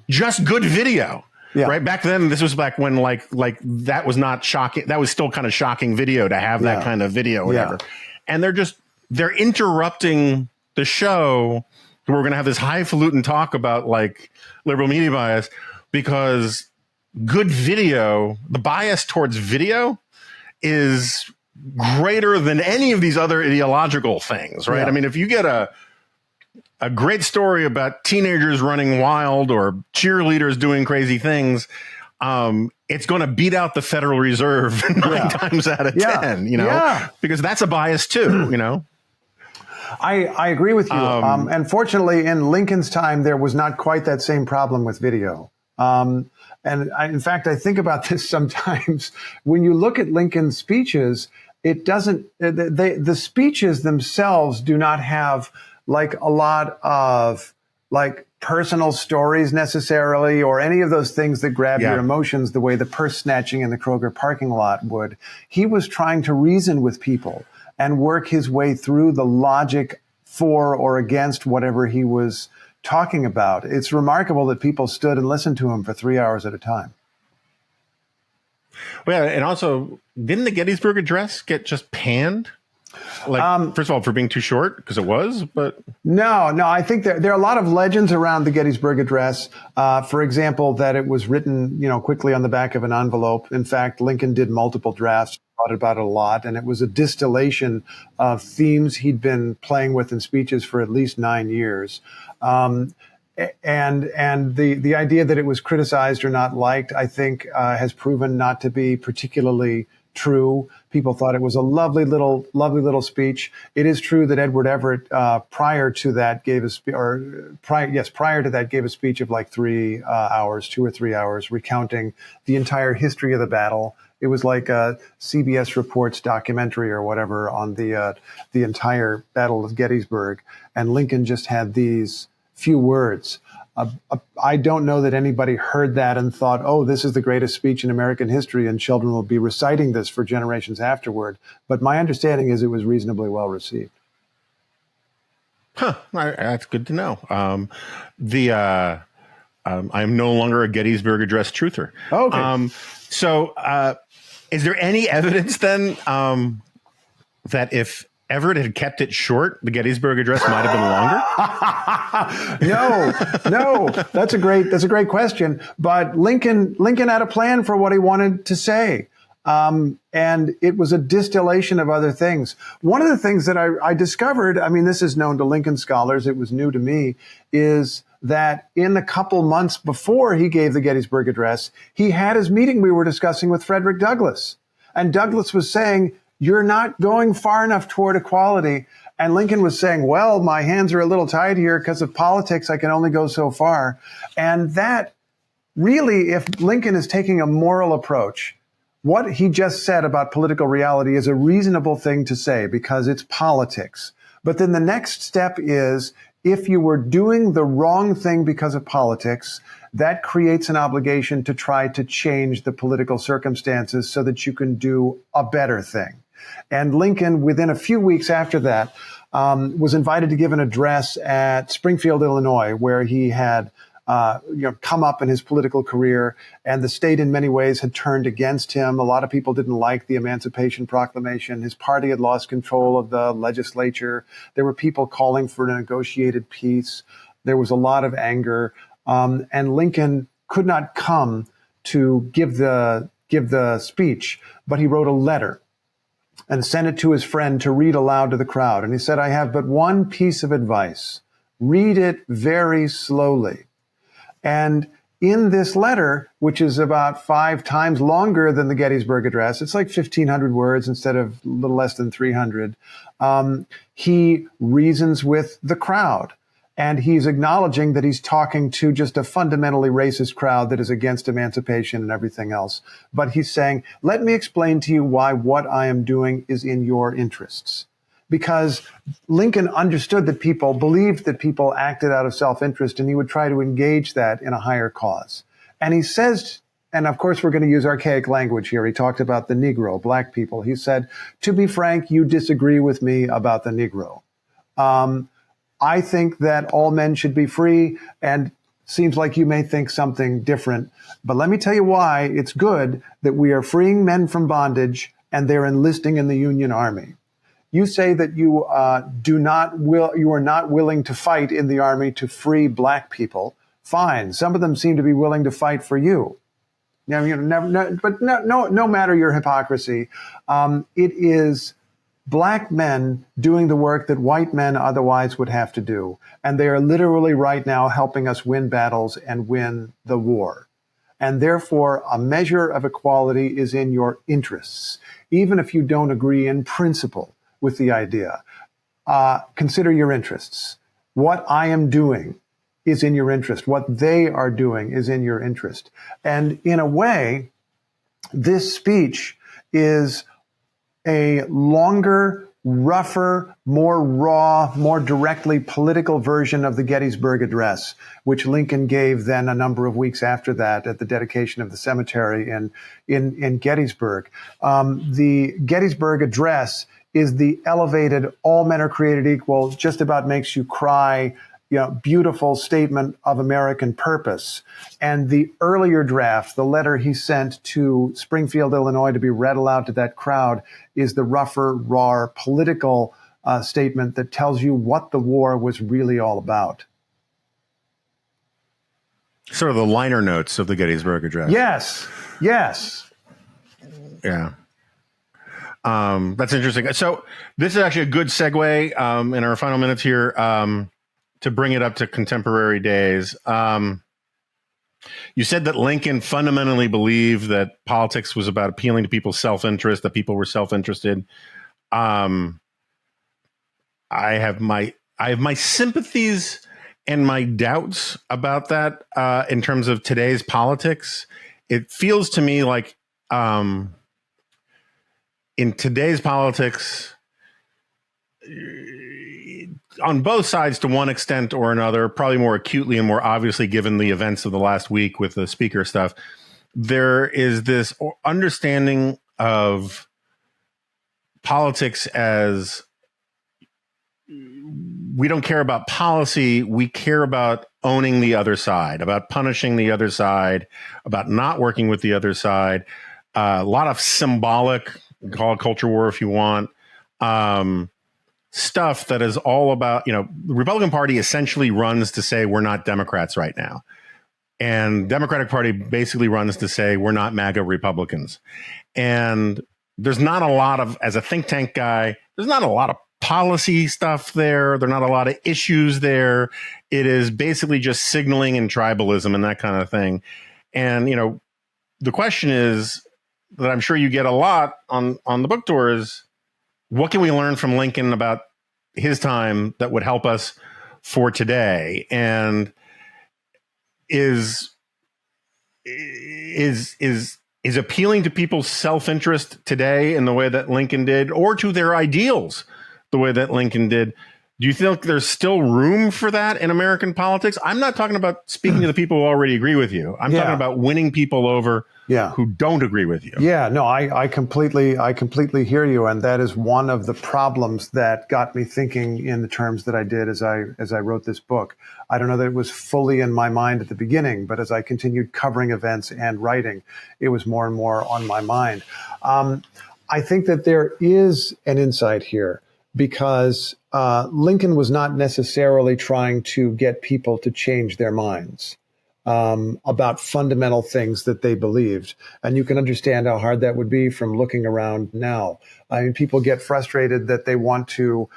just good video. Yeah. Right back then, this was back when like that was not shocking. That was still kind of shocking video to have that kind of video, whatever. And they're interrupting the show. We're going to have this highfalutin talk about like liberal media bias because good video, the bias towards video is greater than any of these other ideological things, right? I mean, if you get a great story about teenagers running wild or cheerleaders doing crazy things, it's going to beat out the Federal Reserve 9 times out of 10, you know, because that's a bias too, you know. I agree with you. And fortunately, in Lincoln's time, there was not quite that same problem with video. In fact, I think about this sometimes. When you look at Lincoln's speeches, it doesn't, the speeches themselves do not have like a lot of like personal stories necessarily, or any of those things that grab your emotions the way the purse snatching in the Kroger parking lot would. He was trying to reason with people and work his way through the logic for or against whatever he was talking about. It's remarkable that people stood and listened to him for 3 hours at a time. Well, and also, didn't the Gettysburg Address get just panned? Like, first of all, for being too short, because it was, but... No, I think there are a lot of legends around the Gettysburg Address. For example, that it was written, quickly on the back of an envelope. In fact, Lincoln did multiple drafts, thought about it a lot, and it was a distillation of themes he'd been playing with in speeches for at least 9 years. And the idea that it was criticized or not liked, I think, has proven not to be particularly true. People thought it was a lovely little speech. It is true that Edward Everett, prior to that, gave a speech of like 3 hours, 2 or 3 hours, recounting the entire history of the battle. It was like a CBS Reports documentary or whatever on the entire Battle of Gettysburg, and Lincoln just had these few words. I don't know that anybody heard that and thought, oh, this is the greatest speech in American history and children will be reciting this for generations afterward. But my understanding is it was reasonably well received. That's good to know. I'm no longer a Gettysburg Address truther. Okay. So is there any evidence then that if Everett had kept it short, the Gettysburg Address might have been longer? No, that's a great question. But Lincoln had a plan for what he wanted to say. And it was a distillation of other things. One of the things that I discovered, I mean, this is known to Lincoln scholars, it was new to me, is that in the couple months before he gave the Gettysburg Address, he had his meeting we were discussing with Frederick Douglass. And Douglass was saying, you're not going far enough toward equality. And Lincoln was saying, well, my hands are a little tied here because of politics. I can only go so far. And that really, if Lincoln is taking a moral approach, what he just said about political reality is a reasonable thing to say because it's politics. But then the next step is, if you were doing the wrong thing because of politics, that creates an obligation to try to change the political circumstances so that you can do a better thing. And Lincoln, within a few weeks after that, was invited to give an address at Springfield, Illinois, where he had come up in his political career, and the state in many ways had turned against him. A lot of people didn't like the Emancipation Proclamation. His party had lost control of the legislature. There were people calling for a negotiated peace. There was a lot of anger. And Lincoln could not come to give the speech, but he wrote a letter and sent it to his friend to read aloud to the crowd. And he said, I have but one piece of advice. Read it very slowly. And in this letter, which is about 5 times longer than the Gettysburg Address, it's like 1,500 words instead of a little less than 300, he reasons with the crowd. And he's acknowledging that he's talking to just a fundamentally racist crowd that is against emancipation and everything else. But he's saying, let me explain to you why what I am doing is in your interests. Because Lincoln understood that people believed that people acted out of self-interest, and he would try to engage that in a higher cause. And he says, and of course we're going to use archaic language here. He talked about the Negro, black people. He said, to be frank, you disagree with me about the Negro. I think that all men should be free, and seems like you may think something different. But let me tell you why it's good that we are freeing men from bondage and they're enlisting in the Union Army. You say that you you are not willing to fight in the Army to free black people. Fine. Some of them seem to be willing to fight for you. Now, no matter your hypocrisy, it is black men doing the work that white men otherwise would have to do. And they are literally right now helping us win battles and win the war. And therefore, a measure of equality is in your interests, even if you don't agree in principle with the idea. Consider your interests. What I am doing is in your interest. What they are doing is in your interest. And in a way, this speech is a longer, rougher, more raw, more directly political version of the Gettysburg Address, which Lincoln gave then a number of weeks after that at the dedication of the cemetery in Gettysburg. The Gettysburg Address is the elevated, all men are created equal, just about makes you cry, beautiful statement of American purpose. And the earlier draft, the letter he sent to Springfield, Illinois, to be read aloud to that crowd, is the rougher, raw, political statement that tells you what the war was really all about. Sort of the liner notes of the Gettysburg Address. Yes. Yeah. That's interesting. So this is actually a good segue in our final minutes here to bring it up to contemporary days. You said that Lincoln fundamentally believed that politics was about appealing to people's self-interest, that people were self-interested. I have my sympathies and my doubts about that in terms of today's politics. It feels to me like in today's politics, on both sides to one extent or another, probably more acutely and more obviously given the events of the last week with the speaker stuff, there is this understanding of politics as we don't care about policy, we care about owning the other side, about punishing the other side, about not working with the other side. A lot of symbolic, call it culture war if you want, stuff that is all about, the Republican Party essentially runs to say we're not Democrats right now. And Democratic Party basically runs to say we're not MAGA Republicans. And there's not a lot of, as a think tank guy, there's not a lot of policy stuff there. There are not a lot of issues there. It is basically just signaling and tribalism and that kind of thing. And, the question is that I'm sure you get a lot on the book tour is, what can we learn from Lincoln about his time that would help us for today? And is appealing to people's self-interest today in the way that Lincoln did, or to their ideals the way that Lincoln did? Do you think there's still room for that in American politics? I'm not talking about speaking to the people who already agree with you. I'm talking about winning people over who don't agree with you. Yeah, no, I completely hear you. And that is one of the problems that got me thinking in the terms that I did as I wrote this book. I don't know that it was fully in my mind at the beginning, but as I continued covering events and writing, it was more and more on my mind. I think that there is an insight here, because Lincoln was not necessarily trying to get people to change their minds about fundamental things that they believed. And you can understand how hard that would be from looking around now. I mean, people get frustrated that they want to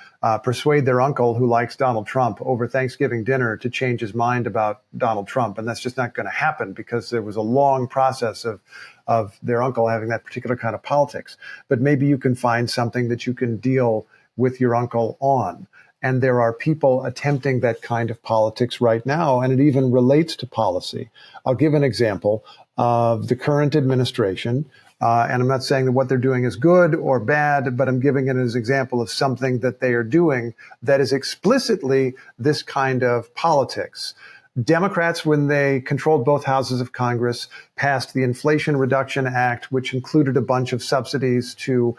persuade their uncle who likes Donald Trump over Thanksgiving dinner to change his mind about Donald Trump. And that's just not going to happen, because there was a long process of their uncle having that particular kind of politics. But maybe you can find something that you can deal with your uncle on. And there are people attempting that kind of politics right now, and it even relates to policy. I'll give an example of the current administration. And I'm not saying that what they're doing is good or bad, but I'm giving it as an example of something that they are doing that is explicitly this kind of politics. Democrats, when they controlled both houses of Congress, passed the Inflation Reduction Act, which included a bunch of subsidies to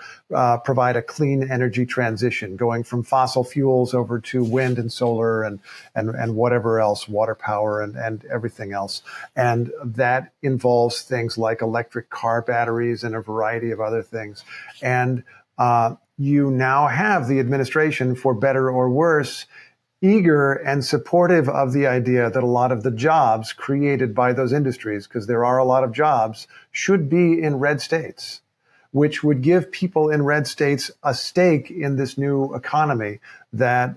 provide a clean energy transition, going from fossil fuels over to wind and solar and whatever else, water power and everything else. And that involves things like electric car batteries and a variety of other things. And you now have the administration, for better or worse, eager and supportive of the idea that a lot of the jobs created by those industries, because there are a lot of jobs, should be in red states, which would give people in red states a stake in this new economy that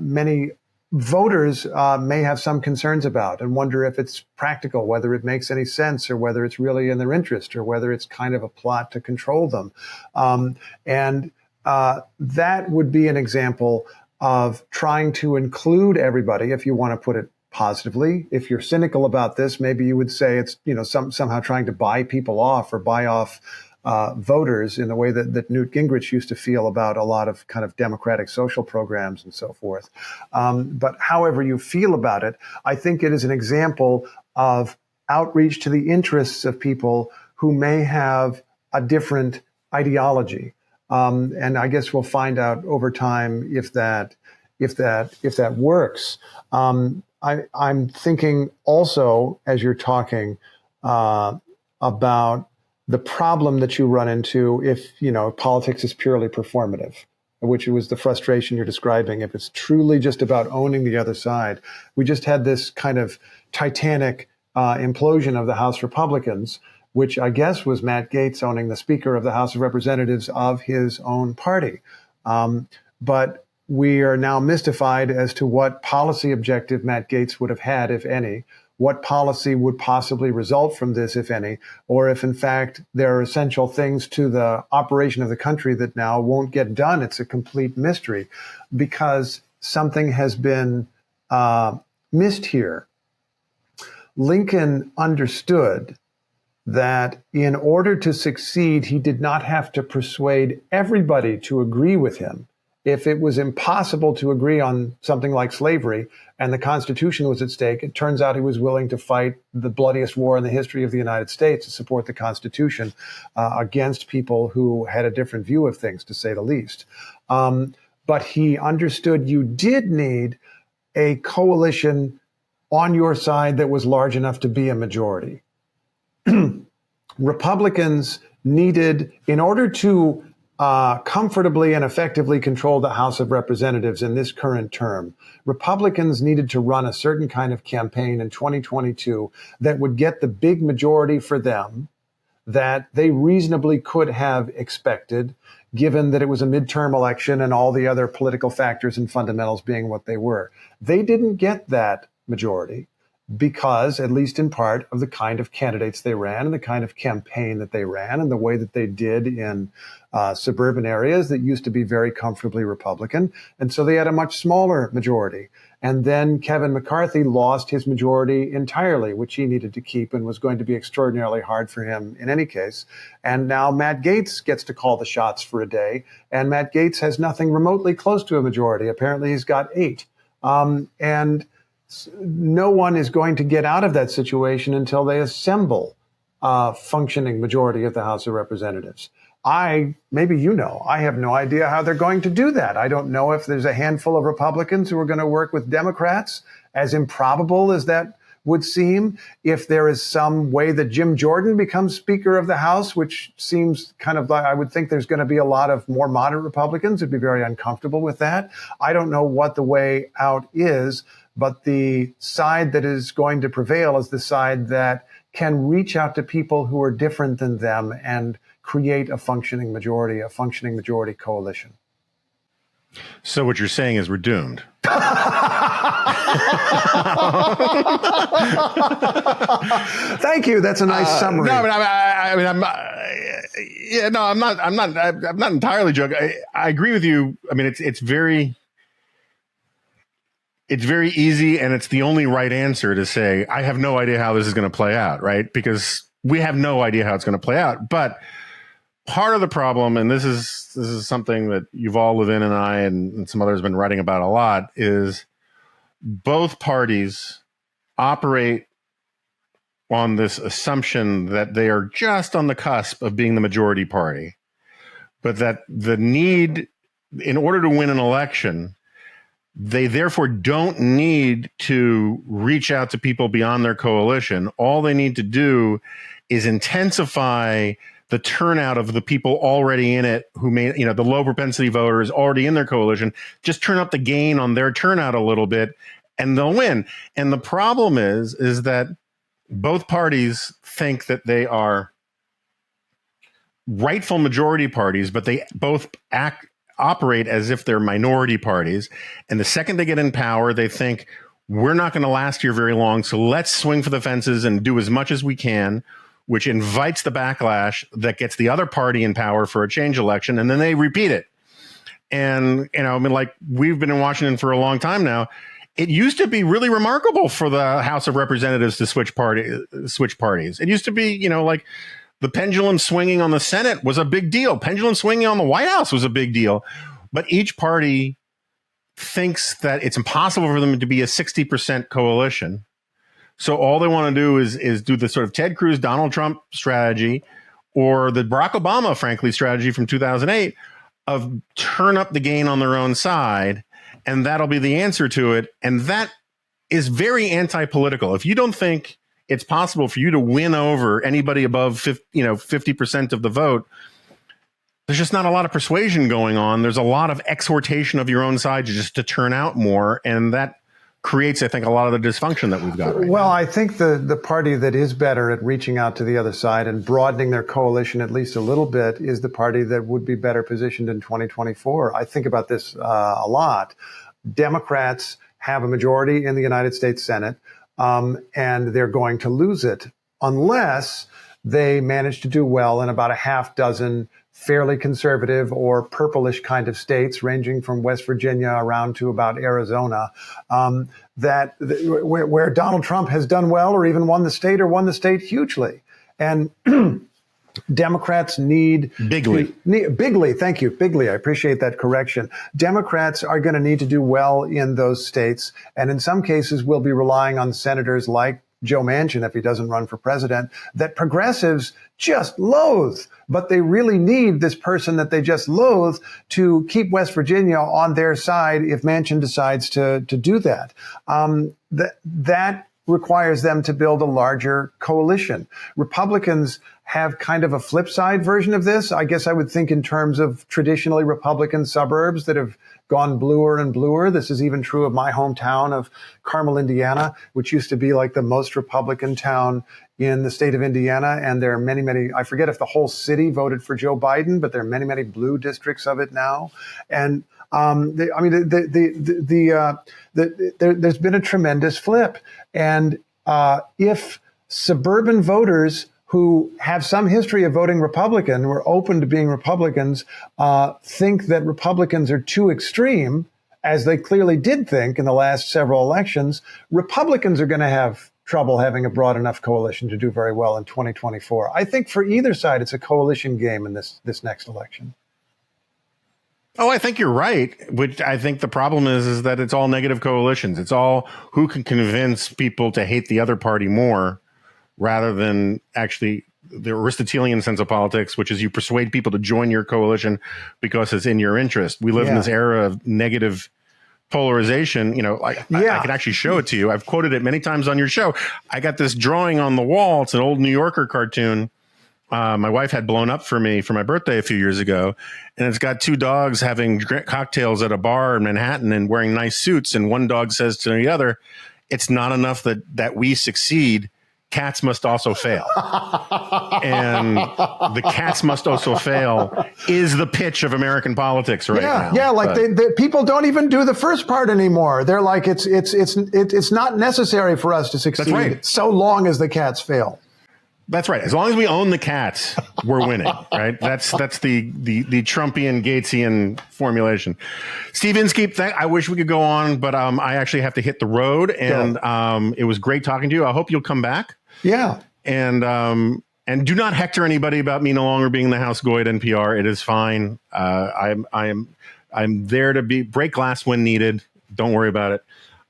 many voters may have some concerns about and wonder if it's practical, whether it makes any sense, or whether it's really in their interest, or whether it's kind of a plot to control them. And that would be an example of trying to include everybody, if you want to put it positively. If you're cynical about this, maybe you would say it's, somehow trying to buy people off or buy off voters in the way that Newt Gingrich used to feel about a lot of kind of democratic social programs and so forth. But however you feel about it, I think it is an example of outreach to the interests of people who may have a different ideology. And I guess we'll find out over time if that works. I'm thinking also, as you're talking about the problem that you run into if politics is purely performative, which was the frustration you're describing. If it's truly just about owning the other side, we just had this kind of titanic implosion of the House Republicans, which I guess was Matt Gaetz owning the Speaker of the House of Representatives of his own party. But we are now mystified as to what policy objective Matt Gaetz would have had, if any, what policy would possibly result from this, if any, or if in fact there are essential things to the operation of the country that now won't get done. It's a complete mystery because something has been missed here. Lincoln understood that in order to succeed, he did not have to persuade everybody to agree with him. If it was impossible to agree on something like slavery and the Constitution was at stake, it turns out he was willing to fight the bloodiest war in the history of the United States to support the Constitution against people who had a different view of things, to say the least. But he understood you did need a coalition on your side that was large enough to be a majority. Republicans needed, in order to comfortably and effectively control the House of Representatives in this current term, Republicans needed to run a certain kind of campaign in 2022 that would get the big majority for them that they reasonably could have expected, given that it was a midterm election and all the other political factors and fundamentals being what they were. They didn't get that majority because, at least in part, of the kind of candidates they ran and the kind of campaign that they ran and the way that they did in suburban areas that used to be very comfortably Republican. And so they had a much smaller majority. And then Kevin McCarthy lost his majority entirely, which he needed to keep and was going to be extraordinarily hard for him in any case. And now Matt Gaetz gets to call the shots for a day. And Matt Gaetz has nothing remotely close to a majority. Apparently he's got 8. And no one is going to get out of that situation until they assemble a functioning majority of the House of Representatives. Maybe I have no idea how they're going to do that. I don't know if there's a handful of Republicans who are going to work with Democrats, as improbable as that would seem. If there is some way that Jim Jordan becomes Speaker of the House, which seems kind of like, I would think there's going to be a lot of more moderate Republicans who'd be very uncomfortable with that. I don't know what the way out is, but the side that is going to prevail is the side that can reach out to people who are different than them and create a functioning majority coalition. So what you're saying is we're doomed. Thank you. That's a nice summary. No, but I'm not entirely joking. I agree with you. I mean, it's very it's very easy, and it's the only right answer to say, I have no idea how this is going to play out, right? Because we have no idea how it's going to play out. But part of the problem, and this is something that Yuval Levin and I and some others have been writing about a lot, is both parties operate on this assumption that they are just on the cusp of being the majority party, but that the need, in order to win an election, they therefore don't need to reach out to people beyond their coalition. All they need to do is intensify the turnout of the people already in it, who may, the low propensity voters already in their coalition, just turn up the gain on their turnout a little bit and they'll win. And the problem is that both parties think that they are rightful majority parties, but they both operate as if they're minority parties. And the second they get in power, they think, we're not going to last here very long, so let's swing for the fences and do as much as we can, which invites the backlash that gets the other party in power for a change election, and then they repeat it. And, like we've been in Washington for a long time now. It used to be really remarkable for the House of Representatives to switch parties. It used to be, like the pendulum swinging on the Senate was a big deal. Pendulum swinging on the White House was a big deal. But each party thinks that it's impossible for them to be a 60% coalition. So all they want to do is do the sort of Ted Cruz, Donald Trump strategy, or the Barack Obama, frankly, strategy from 2008 of turn up the gain on their own side. And that'll be the answer to it. And that is very anti-political. If you don't think it's possible for you to win over anybody above 50% of the vote, there's just not a lot of persuasion going on. There's a lot of exhortation of your own side just to turn out more. And that creates, I think, a lot of the dysfunction that we've got right now. I think the party that is better at reaching out to the other side and broadening their coalition at least a little bit is the party that would be better positioned in 2024. I think about this a lot. Democrats have a majority in the United States Senate, and they're going to lose it unless they manage to do well in about a half dozen fairly conservative or purplish kind of states, ranging from West Virginia around to about Arizona, where Donald Trump has done well or even won the state hugely. And Democrats need bigly. Thank you. Bigly. I appreciate that correction. Democrats are going to need to do well in those states. And in some cases, we'll be relying on senators like Joe Manchin, if he doesn't run for president, that progressives just loathe. But they really need this person that they just loathe to keep West Virginia on their side if Manchin decides to do that. That requires them to build a larger coalition. Republicans have kind of a flip side version of this. I guess I would think in terms of traditionally Republican suburbs that have gone bluer and bluer. This is even true of my hometown of Carmel, Indiana, which used to be like the most Republican town in the state of Indiana. And there are many, many, I forget if the whole city voted for Joe Biden, but there are many, many blue districts of it now. And there's been a tremendous flip. And if suburban voters who have some history of voting Republican, who are open to being Republicans, think that Republicans are too extreme, as they clearly did think in the last several elections, Republicans are going to have trouble having a broad enough coalition to do very well in 2024. I think for either side, it's a coalition game in this next election. Oh, I think you're right. Which I think the problem is that it's all negative coalitions. It's all who can convince people to hate the other party more, rather than actually the Aristotelian sense of politics, which is you persuade people to join your coalition because it's in your interest. We live in this era of negative polarization. I can actually show it to you. I've quoted it many times on your show. I got this drawing on the wall. It's an old New Yorker cartoon. My wife had blown up for me for my birthday a few years ago. And it's got two dogs having cocktails at a bar in Manhattan and wearing nice suits. And one dog says to the other, it's not enough that we succeed. Cats must also fail. And the cats must also fail is the pitch of American politics right now. Yeah, like people don't even do the first part anymore. They're like, it's not necessary for us to succeed so long as the cats fail. That's right. As long as we own the cats, we're winning, right? That's the Trumpian, Gatesian formulation. Steve Inskeep, I wish we could go on, but I actually have to hit the road, and it was great talking to you. I hope you'll come back. Yeah. And do not hector anybody about me no longer being the house goy at NPR. It is fine. I'm there to break glass when needed. Don't worry about it.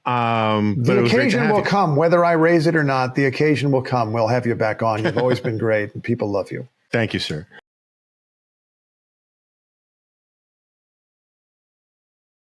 The occasion will come, whether I raise it or not. The occasion will come. We'll have you back on. You've always been great, and people love you. Thank you, sir.